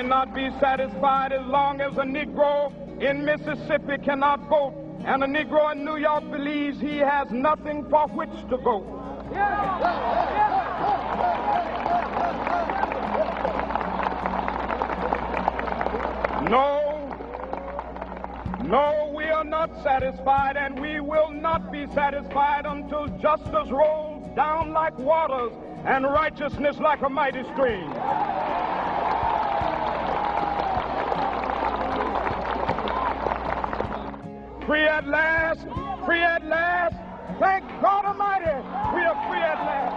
cannot be satisfied as long as a Negro in Mississippi cannot vote, and a Negro in New York believes he has nothing for which to vote. No, we are not satisfied, and we will not be satisfied until justice rolls down like waters and righteousness like a mighty stream. Free at last, free at last. Thank God Almighty, we are free at last.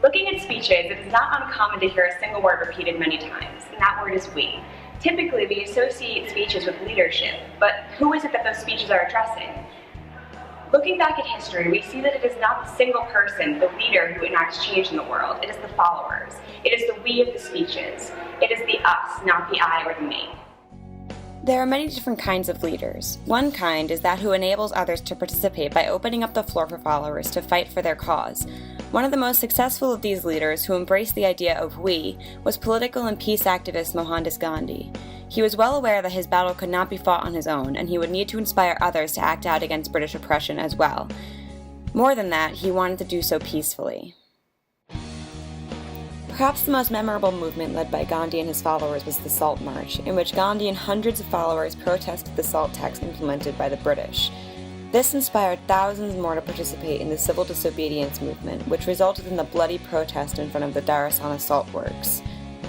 Looking at speeches, it is not uncommon to hear a single word repeated many times, and that word is we. Typically, we associate speeches with leadership, but who is it that those speeches are addressing? Looking back at history, we see that it is not the single person, the leader, who enacts change in the world. It is the followers. It is the we of the speeches. It is the us, not the I or the me. There are many different kinds of leaders. One kind is that who enables others to participate by opening up the floor for followers to fight for their cause. One of the most successful of these leaders who embraced the idea of we was political and peace activist Mohandas Gandhi. He was well aware that his battle could not be fought on his own, and he would need to inspire others to act out against British oppression as well. More than that, he wanted to do so peacefully. Perhaps the most memorable movement led by Gandhi and his followers was the Salt March, in which Gandhi and hundreds of followers protested the salt tax implemented by the British. This inspired thousands more to participate in the civil disobedience movement, which resulted in the bloody protest in front of the Darasana salt works.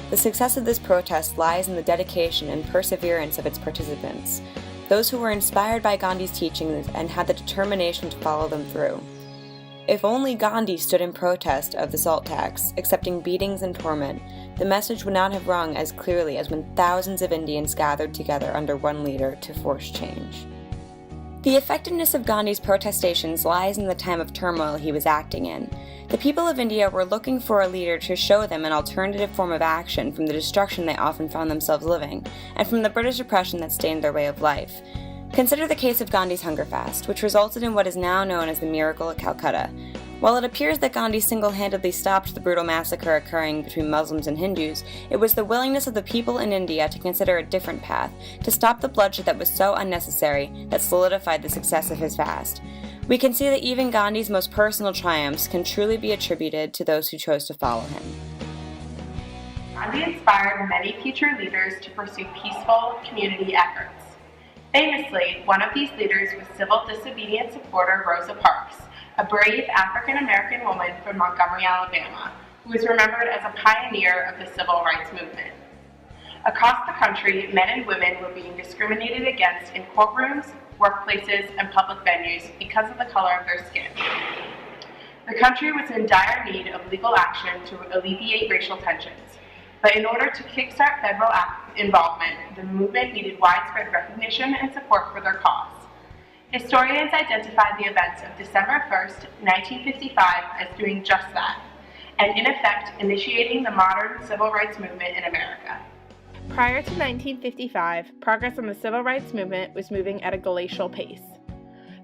The success of this protest lies in the dedication and perseverance of its participants, those who were inspired by Gandhi's teachings and had the determination to follow them through. If only Gandhi stood in protest of the salt tax, accepting beatings and torment, the message would not have rung as clearly as when thousands of Indians gathered together under one leader to force change. The effectiveness of Gandhi's protestations lies in the time of turmoil he was acting in. The people of India were looking for a leader to show them an alternative form of action from the destruction they often found themselves living, and from the British oppression that stained their way of life. Consider the case of Gandhi's hunger fast, which resulted in what is now known as the Miracle at Calcutta. While it appears that Gandhi single-handedly stopped the brutal massacre occurring between Muslims and Hindus, it was the willingness of the people in India to consider a different path, to stop the bloodshed that was so unnecessary, that solidified the success of his fast. We can see that even Gandhi's most personal triumphs can truly be attributed to those who chose to follow him. Gandhi inspired many future leaders to pursue peaceful community efforts. Famously, one of these leaders was civil disobedience supporter Rosa Parks, a brave African-American woman from Montgomery, Alabama, who is remembered as a pioneer of the civil rights movement. Across the country, men and women were being discriminated against in courtrooms, workplaces, and public venues because of the color of their skin. The country was in dire need of legal action to alleviate racial tensions, but in order to kickstart federal involvement, the movement needed widespread recognition and support for their cause. Historians identified the events of December 1st, 1955 as doing just that, and in effect initiating the modern civil rights movement in America. Prior to 1955, progress on the civil rights movement was moving at a glacial pace.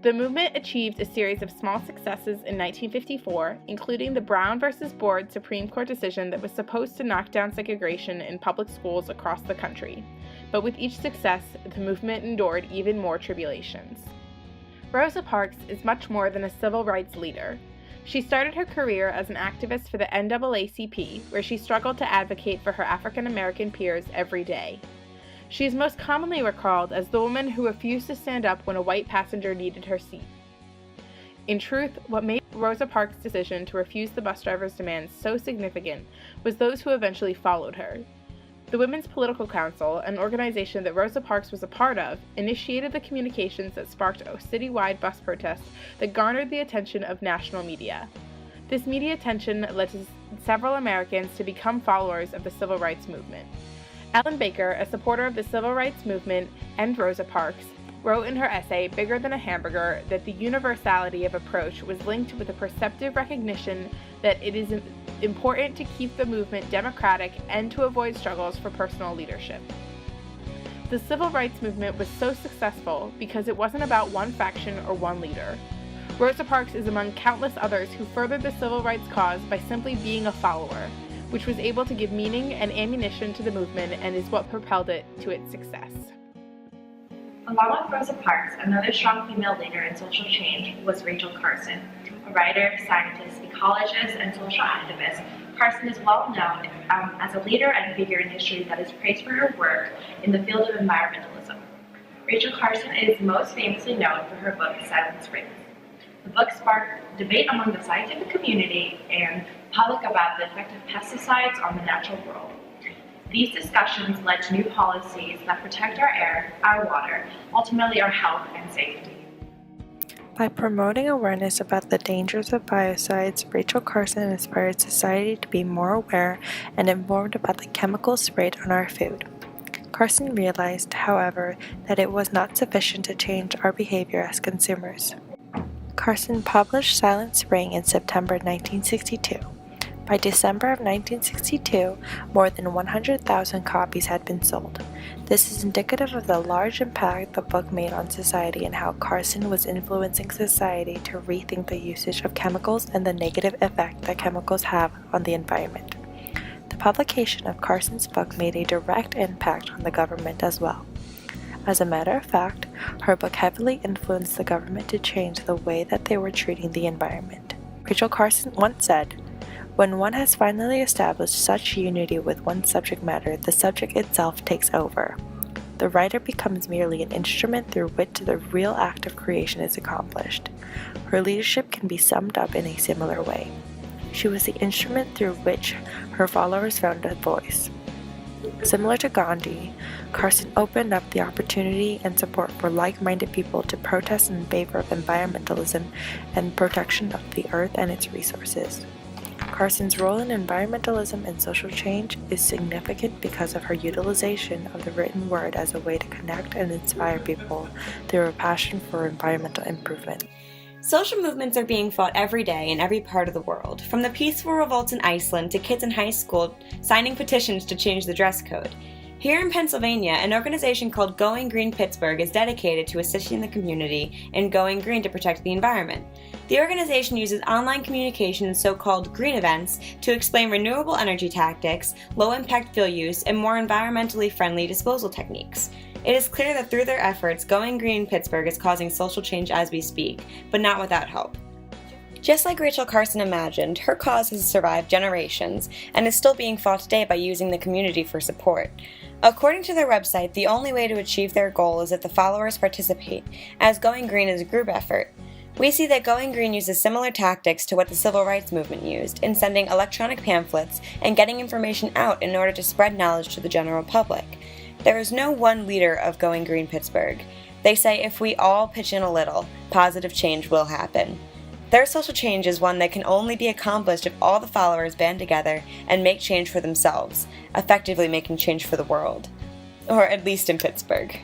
The movement achieved a series of small successes in 1954, including the Brown v. Board Supreme Court decision that was supposed to knock down segregation in public schools across the country. But with each success, the movement endured even more tribulations. Rosa Parks is much more than a civil rights leader. She started her career as an activist for the NAACP, where she struggled to advocate for her African American peers every day. She is most commonly recalled as the woman who refused to stand up when a white passenger needed her seat. In truth, what made Rosa Parks' decision to refuse the bus driver's demands so significant was those who eventually followed her. The Women's Political Council, an organization that Rosa Parks was a part of, initiated the communications that sparked a citywide bus protest that garnered the attention of national media. This media attention led to several Americans to become followers of the civil rights movement. Ellen Baker, a supporter of the civil rights movement and Rosa Parks, wrote in her essay, Bigger Than a Hamburger, that the universality of approach was linked with a perceptive recognition that it is important to keep the movement democratic and to avoid struggles for personal leadership. The civil rights movement was so successful because it wasn't about one faction or one leader. Rosa Parks is among countless others who furthered the civil rights cause by simply being a follower, which was able to give meaning and ammunition to the movement and is what propelled it to its success. Along with Rosa Parks, another strong female leader in social change was Rachel Carson. A writer, scientist, ecologist, and social activist, Carson is well known as a leader and figure in history that is praised for her work in the field of environmentalism. Rachel Carson is most famously known for her book, Silent Springs. The book sparked debate among the scientific community and public about the effect of pesticides on the natural world. These discussions led to new policies that protect our air, our water, ultimately our health and safety. By promoting awareness about the dangers of biocides, Rachel Carson inspired society to be more aware and informed about the chemicals sprayed on our food. Carson realized, however, that it was not sufficient to change our behavior as consumers. Carson published Silent Spring in September 1962. By December of 1962, more than 100,000 copies had been sold. This is indicative of the large impact the book made on society and how Carson was influencing society to rethink the usage of chemicals and the negative effect that chemicals have on the environment. The publication of Carson's book made a direct impact on the government as well. As a matter of fact, her book heavily influenced the government to change the way that they were treating the environment. Rachel Carson once said, "When one has finally established such unity with one subject matter, the subject itself takes over. The writer becomes merely an instrument through which the real act of creation is accomplished." Her leadership can be summed up in a similar way. She was the instrument through which her followers found a voice. Similar to Gandhi, Carson opened up the opportunity and support for like-minded people to protest in favor of environmentalism and protection of the earth and its resources. Carson's role in environmentalism and social change is significant because of her utilization of the written word as a way to connect and inspire people through a passion for environmental improvement. Social movements are being fought every day in every part of the world, from the peaceful revolts in Iceland to kids in high school signing petitions to change the dress code. Here in Pennsylvania, an organization called Going Green Pittsburgh is dedicated to assisting the community in going green to protect the environment. The organization uses online communication and so-called green events to explain renewable energy tactics, low-impact fuel use, and more environmentally friendly disposal techniques. It is clear that through their efforts, Going Green Pittsburgh is causing social change as we speak, but not without help. Just like Rachel Carson imagined, her cause has survived generations and is still being fought today by using the community for support. According to their website, the only way to achieve their goal is if the followers participate, as Going Green is a group effort. We see that Going Green uses similar tactics to what the civil rights movement used in sending electronic pamphlets and getting information out in order to spread knowledge to the general public. There is no one leader of Going Green Pittsburgh. They say if we all pitch in a little, positive change will happen. Their social change is one that can only be accomplished if all the followers band together and make change for themselves, effectively making change for the world. Or at least in Pittsburgh.